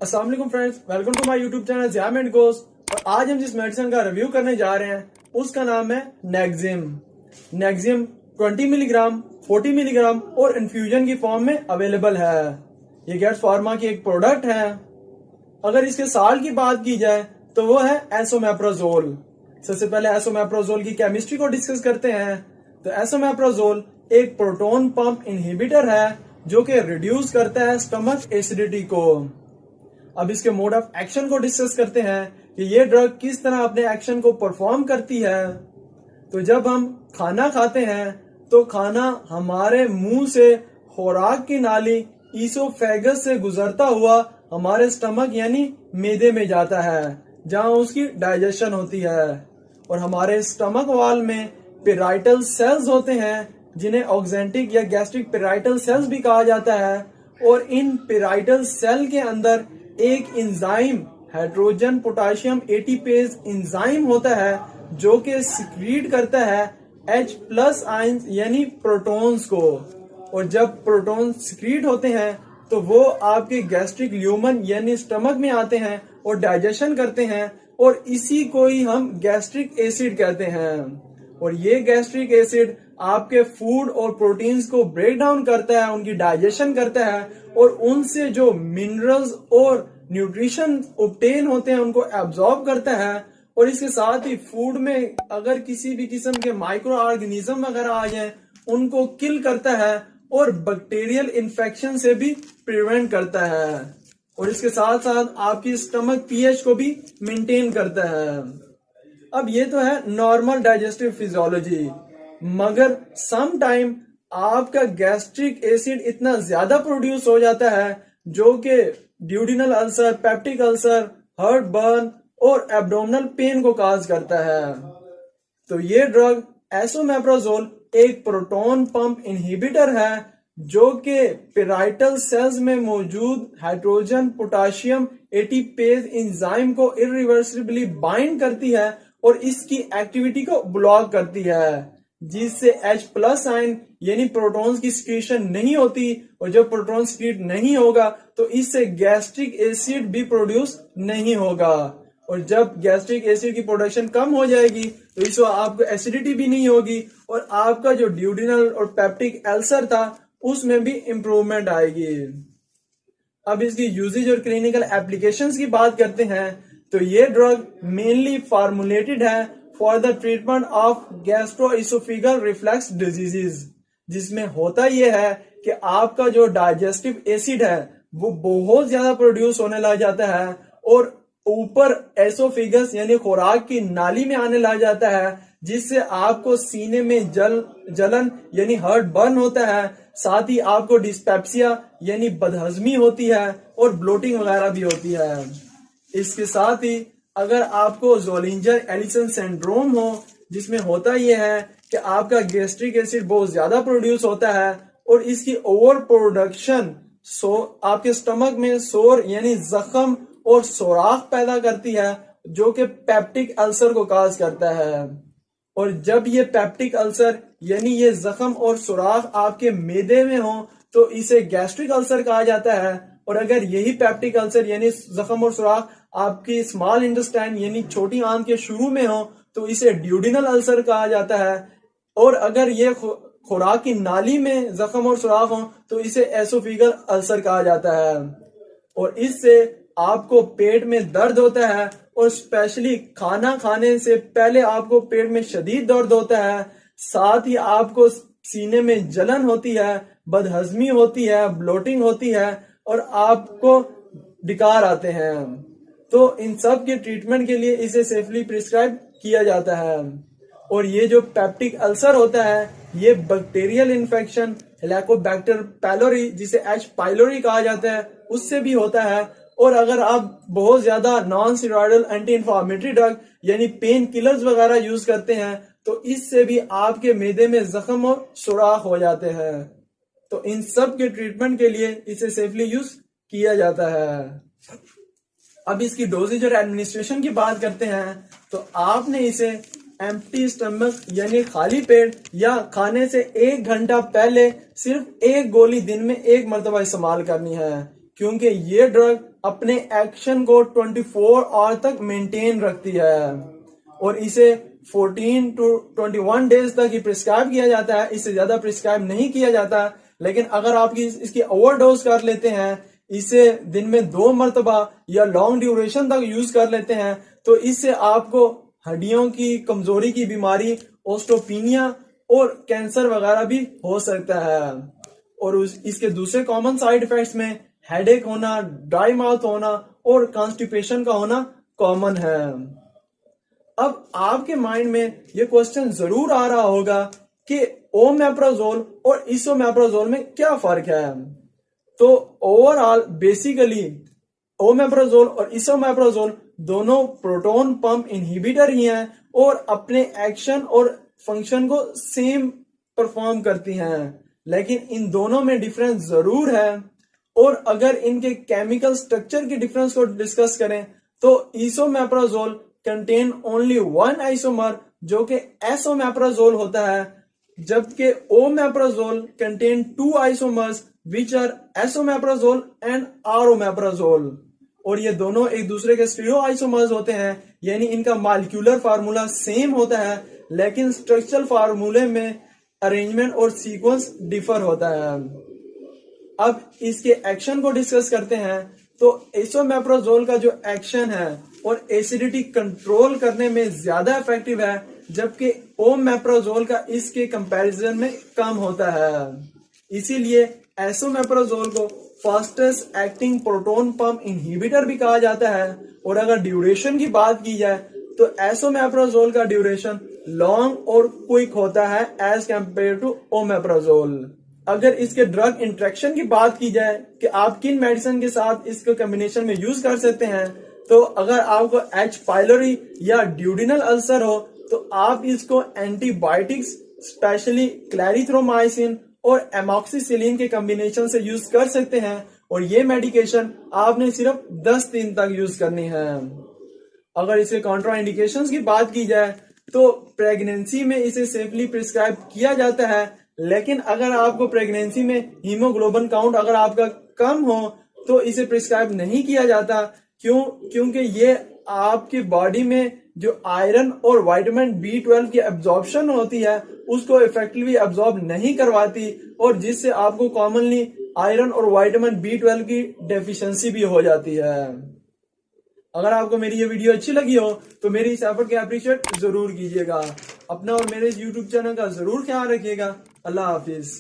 अस्सलाम वालेकुम friends, welcome to my YouTube channel Jam and Goes. और आज हम जिस मेडिसिन का रिव्यू करने जा रहे हैं उसका नाम है नेक्सिम। नेक्सिम 20 मिलीग्राम, 40 मिलीग्राम और इन्फ्यूजन की फॉर्म में अवेलेबल है। ये गेट्स फार्मा की एक प्रोडक्ट है। अगर इसके साल की बात की जाए तो वो है एसोमेप्राजोल। सबसे पहले एसोमेप्राजोल की केमिस्ट्री को डिस्कस करते हैं। तो एसोमेप्राजोल एक प्रोटोन पंप इनहिबिटर है जो कि रिड्यूस करता है स्टमक एसिडिटी को। अब इसके मोड ऑफ एक्शन को डिस्कस करते हैं कि ये ड्रग किस तरह अपने एक्शन को परफॉर्म करती है। तो जब हम खाना खाते हैं तो खाना हमारे मुंह से खुराक की नाली इसोफेगस से गुजरता हुआ हमारे स्टमक यानी मैदे में जाता है, जहां उसकी डाइजेशन होती है। और हमारे स्टमक वॉल में पेराइटल सेल्स होते हैं जिन्हें ऑक्जेंटिक या गैस्ट्रिक पेराइटल सेल्स भी कहा जाता है। और इन पेराइटल सेल के अंदर एक enzyme hydrogen potassium ATPase enzyme होता है जो कि सिक्रीट करता है H+ आयंस यानी प्रोटॉन्स को। और जब प्रोटॉन सिक्रीट होते हैं तो वो आपके गैस्ट्रिक ल्यूमन यानी स्टमक में आते हैं और डाइजेशन करते हैं, और इसी को ही हम गैस्ट्रिक एसिड कहते हैं। और ये गैस्ट्रिक एसिड आपके फूड और प्रोटीन्स को ब्रेक डाउन करता है, उनकी डाइजेशन करता है, और उनसे जो मिनरल्स और न्यूट्रिशन ऑब्टेन होते हैं उनको एब्जॉर्ब करता है। और इसके साथ ही फूड में अगर किसी भी किस्म के माइक्रो ऑर्गेनिज्म वगैरह आ जाए उनको किल करता है, और बैक्टीरियल इन्फेक्शन से भी प्रिवेंट करता है। और इसके साथ साथ आपकी स्टमक pH को भी मेंटेन करता है। अब ये तो है नॉर्मल डाइजेस्टिव फिजियोलॉजी, मगर सम टाइम आपका गैस्ट्रिक एसिड इतना ज्यादा प्रोड्यूस हो जाता है जो कि duodenal ulcer, peptic ulcer, heartburn और एब्डोमिनल पेन को काज करता है। तो ये ड्रग एसोमेप्राजोल एक प्रोटॉन पंप इनहिबिटर है जो कि पेराइटल सेल्स में मौजूद हाइड्रोजन पोटेशियम ATPase एंजाइम को इरिवर्सिबली बाइंड करती है और इसकी एक्टिविटी को ब्लॉक करती है, जिससे H+ आयन यानी प्रोटॉन्स की सिक्रीशन नहीं होती। और जब प्रोटॉन सिक्रीट नहीं होगा तो इससे गैस्ट्रिक एसिड भी प्रोड्यूस नहीं होगा। और जब गैस्ट्रिक एसिड की प्रोडक्शन कम हो जाएगी तो इससे आपको एसिडिटी भी नहीं होगी, और आपका जो ड्यूडिनल और पेप्टिक अल्सर था उसमें भी इंप्रूवमेंट आएगी। अब इसकी यूजेज और क्लिनिकल एप्लीकेशंस की बात करते हैं। तो ये ड्रग मेनली फार्मुलेटेड है for the treatment of gastro-oesophageal reflux diseases, जिसमें होता यह है कि आपका जो डाइजेस्टिव एसिड है वो बहुत ज्यादा प्रोड्यूस होने लग जाता है और ऊपर एसोफेगस यानी खुराक की नाली में आने लग जाता है, जिससे आपको सीने में जलन यानी हार्टबर्न होता है। साथ ही आपको डिस्पेप्सिया यानी बदहजमी होती है और ब्लोटिंग वगैरह भी होती है। इसके साथ ही अगर आपको ज़ोलिंजर एलिसन सिंड्रोम हो, जिसमें होता यह है कि आपका गैस्ट्रिक एसिड बहुत ज्यादा प्रोड्यूस होता है और इसकी ओवर प्रोडक्शन आपके स्टमक में सोर यानी जख्म और सोराख पैदा करती है जो कि पेप्टिक अल्सर को काज करता है। और जब ये पेप्टिक अल्सर यानी ये जख्म और सुराख आपके मैदे में हो तो इसे गैस्ट्रिक अल्सर कहा जाता है। और अगर यही पेप्टिक अल्सर यानी जख्म और सुराख आपकी स्मॉल इंटेस्टाइन यानी छोटी आंत के शुरू में हो तो इसे ड्यूडिनल अल्सर कहा जाता है। और अगर ये खुराक की नाली में जख्म और सुराख हो तो इसे एसोफेगल अल्सर कहा जाता है। और इससे आपको पेट में दर्द होता है, और स्पेशली खाना खाने से पहले आपको पेट में शदीद दर्द होता है। साथ ही आपको सीने में जलन होती है, बदहजमी होती है, ब्लोटिंग होती है और आपको डिकार आते हैं। तो इन सब के ट्रीटमेंट के लिए इसे सेफली प्रिस्क्राइब किया जाता है। और ये जो पेप्टिक अल्सर होता है ये बैक्टीरियल इन्फेक्शन हेलिकोबैक्टर पायलोरी, जिसे H. पायलोरी कहा जाता है, उससे भी होता है। और अगर आप बहुत ज्यादा non steroidal anti inflammatory drug यानी पेन किलर्स वगैरह यूज करते हैं तो इससे भी आपके मैदे में जख्म और सुराख हो जाते हैं। तो इन सब के ट्रीटमेंट के लिए इसे सेफली यूज किया जाता है। अब इसकी डोजेज और एडमिनिस्ट्रेशन की बात करते हैं। तो आपने इसे एम्प्टी स्टमक यानी खाली पेट या खाने से 1 घंटा पहले सिर्फ 1 गोली दिन में 1 मरतबा इस्तेमाल करनी है, क्योंकि ये ड्रग अपने एक्शन को 24 आवर तक मेंटेन रखती है और इसे 14 to 21 डेज तक ही प्रिस्क्राइब किया जाता है, इससे ज्यादा प्रिस्क्राइब नहीं किया जाता। लेकिन अगर आप इसकी ओवरडोज कर लेते हैं, इसे दिन में 2 मरतबा या लॉन्ग ड्यूरेशन तक यूज कर लेते हैं, तो इससे आपको हड्डियों की कमजोरी की बीमारी, ओस्टोपीनिया और कैंसर वगैरह भी हो सकता है। और इसके दूसरे कॉमन साइड इफेक्ट्स में हेडेक होना, ड्राई माउथ होना और कॉन्स्टिपेशन का होना कॉमन है। अब आपके माइंड में ये क्वेश्चन जरूर आ रहा होगा कि ओमेप्राजोल और इसोमेप्राजोल में क्या फर्क है। तो ओवरऑल बेसिकली ओमेप्राजोल और इसोमेप्राजोल दोनों प्रोटॉन पंप इनहिबिटर ही हैं और अपने एक्शन और फंक्शन को सेम परफॉर्म करती हैं, लेकिन इन दोनों में डिफरेंस जरूर है। और अगर इनके केमिकल स्ट्रक्चर के डिफरेंस को डिस्कस करें तो इसोमेप्राजोल कंटेन ओनली 1 आइसोमर जो कि एसोमेप्राजोल होता है, जबकि omeprazole contain 2 isomers which are esomeprazole and R omeprazole. और ये दोनों एक दूसरे के स्टीरियो आइसोमर्स होते हैं, यानी इनका मॉलिक्यूलर फार्मूला सेम होता है, लेकिन स्ट्रक्चरल फार्मूले में अरेंजमेंट और सीक्वेंस डिफर होता है। अब इसके एक्शन को डिस्कस करते हैं। तो एसोमेप्राजोल का जो एक्शन है और एसिडिटी कंट्रोल करने में ज्यादा इफेक्टिव है, जबकि ओमेप्राजोल का इसके कंपैरिजन में कम होता है। इसीलिए एसोमेप्राजोल को fastest acting proton pump inhibitor भी कहा जाता है। और अगर ड्यूरेशन की बात की जाए तो एसोमेप्राजोल का ड्यूरेशन लॉन्ग और क्विक होता है एज कंपेयर टू ओमेप्राजोल। अगर इसके ड्रग इंटरेक्शन की बात की जाए कि आप किन मेडिसिन के साथ इसको कॉम्बिनेशन में यूज कर सकते हैं, तो अगर आपको एच पाइलोरी या ड्यूडिनल अल्सर हो तो आप इसको एंटीबायोटिक्स स्पेशली क्लैरिथ्रोमाइसिन और एमॉक्सिसिलिन के कॉम्बिनेशन से यूज कर सकते हैं। और ये मेडिकेशन आपने सिर्फ 10 दिन तक यूज करनी है। अगर इसके कॉन्ट्राइंडिकेशंस की बात की जाए तो प्रेगनेंसी में इसे सेफली प्रिस्क्राइब किया जाता है, लेकिन अगर आपको प्रेगनेंसी में हीमोग्लोबिन काउंट अगर आपका कम हो तो इसे प्रिस्क्राइब नहीं किया जाता। क्योंकि ये आपकी बॉडी में जो आयरन और विटामिन B12 की एब्जॉर्प्शन होती है उसको इफेक्टिवली एब्जॉर्ब नहीं करवाती, और जिससे आपको कॉमनली आयरन और विटामिन B12 की डेफिशिएंसी भी हो जाती है। अगर आपको मेरी ये वीडियो अच्छी लगी हो तो मेरी इस एफर्ट को अप्रिशिएट जरूर कीजिएगा। अपना और मेरे इस यूट्यूब चैनल का जरूर ख्याल रखिएगा। अल्लाह हाफिज।